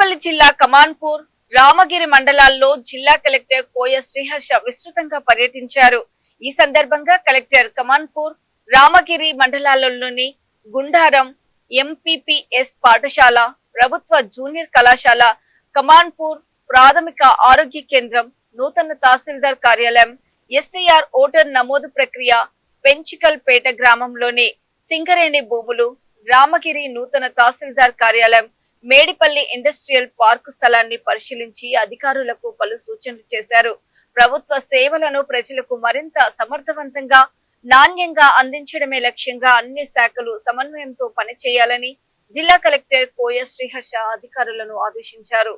మేడిపల్లి జిల్లా కమాన్పూర్, రామగిరి మండలాల్లో జిల్లా కలెక్టర్ కోయ శ్రీహర్ష విస్తృతంగా పర్యటించారు. ఈ సందర్భంగా కలెక్టర్ కమాన్పూర్, రామగిరి మండలాల్లోని గుండారం ఎంపీపీఎస్ పాఠశాల, ప్రభుత్వ జూనియర్ కళాశాల, కమాన్పూర్ ప్రాథమిక ఆరోగ్య కేంద్రం, నూతన తహసీల్దార్ కార్యాలయం, ఎస్సీఆర్ ఓటర్ నమోదు ప్రక్రియ, పెంచికల్పేట గ్రామంలోని సింగరేణి భూములు, రామగిరి నూతన తహసీల్దార్ కార్యాలయం, మేడిపల్లి ఇండస్ట్రియల్ పార్కు స్థలాన్ని పరిశీలించి అధికారులకు పలు సూచనలు చేశారు. ప్రభుత్వ సేవలను ప్రజలకు మరింత సమర్థవంతంగా, నాణ్యంగా అందించడమే లక్ష్యంగా అన్ని శాఖలు సమన్వయంతో పనిచేయాలని జిల్లా కలెక్టర్ కోయ శ్రీహర్ష అధికారులను ఆదేశించారు.